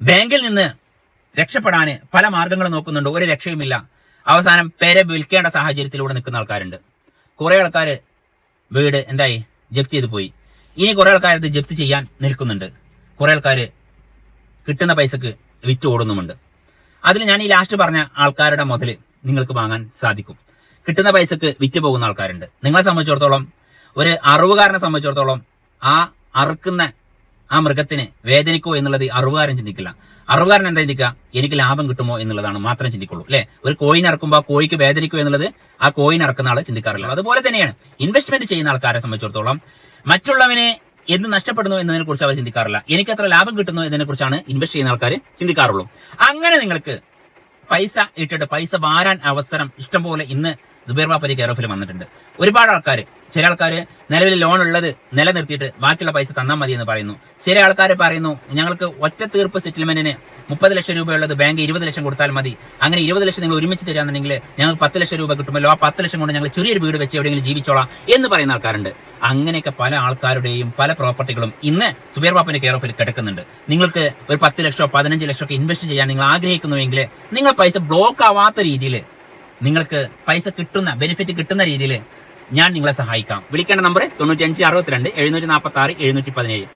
ബാങ്കിൽ നിന്ന് രക്ഷപ്പെടാൻ പല മാർഗങ്ങൾ നോക്കുന്നുണ്ട്, ഒരു രക്ഷയുമില്ല. അവസാനം പേരെ വിൽക്കേണ്ട സാഹചര്യത്തിലൂടെ നിൽക്കുന്ന ആൾക്കാരുണ്ട്. കുറെ ആൾക്കാർ വീട് എന്തായി ജപ്തി ചെയ്ത് പോയി. ഇനി കുറെ ആൾക്കാർ ഇത് ജപ്തി ചെയ്യാൻ നിൽക്കുന്നുണ്ട്. കുറെ ആൾക്കാർ കിട്ടുന്ന പൈസക്ക് വിറ്റ് ഓടുന്നുമുണ്ട്. അതിൽ ഞാൻ ഈ ലാസ്റ്റ് പറഞ്ഞ ആൾക്കാരുടെ മുതൽ നിങ്ങൾക്ക് വാങ്ങാൻ സാധിക്കും. കിട്ടുന്ന പൈസക്ക് വിറ്റ് പോകുന്ന ആൾക്കാരുണ്ട്. നിങ്ങളെ സംബന്ധിച്ചിടത്തോളം, ഒരു അറിവുകാരനെ സംബന്ധിച്ചിടത്തോളം, ആ അറുക്കുന്ന ആ മൃഗത്തിന് വേദനിക്കോ എന്നുള്ളത് അറിവുകാരൻ ചിന്തിക്കില്ല. അറിവുകാരൻ എന്താ ചിന്തിക്കുക? എനിക്ക് ലാഭം കിട്ടുമോ എന്നുള്ളതാണ് മാത്രം ചിന്തിക്കുള്ളൂ, അല്ലെ? ഒരു കോയിൻ ഇറക്കുമ്പോൾ ആ കോയിക്ക് വേദനിക്കോ എന്നുള്ളത് ആ കോയിൻ ഇറക്കുന്ന ആള് ചിന്തിക്കാറില്ല. അതുപോലെ തന്നെയാണ് ഇൻവെസ്റ്റ്മെന്റ് ചെയ്യുന്ന ആൾക്കാരെ സംബന്ധിച്ചിടത്തോളം, മറ്റുള്ളവനെ എന്ത് നഷ്ടപ്പെടുന്നു എന്നതിനെ കുറിച്ച് അവർ ചിന്തിക്കാറില്ല. എനിക്ക് എത്ര ലാഭം കിട്ടുന്നു എന്നതിനെ കുറിച്ചാണ് ഇൻവെസ്റ്റ് ചെയ്യുന്ന ആൾക്കാർ ചിന്തിക്കാറുള്ളൂ. അങ്ങനെ നിങ്ങൾക്ക് പൈസ ഇട്ടിട്ട് പൈസ വാരാൻ അവസരം ഇഷ്ടംപോലെ ഇന്ന് സുബൈർ ബാപ്പരി കെയർ ഓഫിൽ വന്നിട്ടുണ്ട്. ഒരുപാട് ആൾക്കാർ, ചില ആൾക്കാർ നിലവിൽ ലോൺ ഉള്ളത് നിലനിർത്തിയിട്ട് ബാക്കിയുള്ള പൈസ തന്നാൽ മതി എന്ന് പറയുന്നു. ചില ആൾക്കാർ പറയുന്നു ഞങ്ങൾക്ക് ഒറ്റ തീർപ്പ് സെറ്റിൽമെന്റിന് 30 ലക്ഷം രൂപയുള്ളത് ബാങ്ക് 20 ലക്ഷം കൊടുത്താൽ മതി, അങ്ങനെ 20 ലക്ഷം നിങ്ങൾ ഒരുമിച്ച് തരാന്നുണ്ടെങ്കിൽ ഞങ്ങൾക്ക് 10 ലക്ഷം രൂപ കിട്ടുമല്ലോ, ആ 10 ലക്ഷം കൊണ്ട് ഞങ്ങൾ ചെറിയൊരു വീട് വെച്ച് എവിടെയെങ്കിലും ജീവിച്ചോളാം എന്ന് പറയുന്ന ആൾക്കാരുണ്ട്. അങ്ങനെയൊക്കെ പല ആൾക്കാരുടെയും പല പ്രോപ്പർട്ടികളും ഇന്ന് സുബൈർ ബാപ്പന്റെ കെയർ ഓഫിൽ കിടക്കുന്നുണ്ട്. നിങ്ങൾക്ക് ഒരു 10 ലക്ഷമോ 15 ലക്ഷമോ ഒക്കെ ഇൻവെസ്റ്റ് ചെയ്യാൻ നിങ്ങൾ ആഗ്രഹിക്കുന്നുവെങ്കിൽ നിങ്ങൾ പൈസ ബ്ലോക്ക് ആവാത്ത രീതിയിൽ, നിങ്ങൾക്ക് പൈസ കിട്ടുന്ന ബെനിഫിറ്റ് കിട്ടുന്ന രീതിയിൽ ഞാൻ നിങ്ങളെ സഹായിക്കാം. വിളിക്കേണ്ട നമ്പർ 9562 746 717.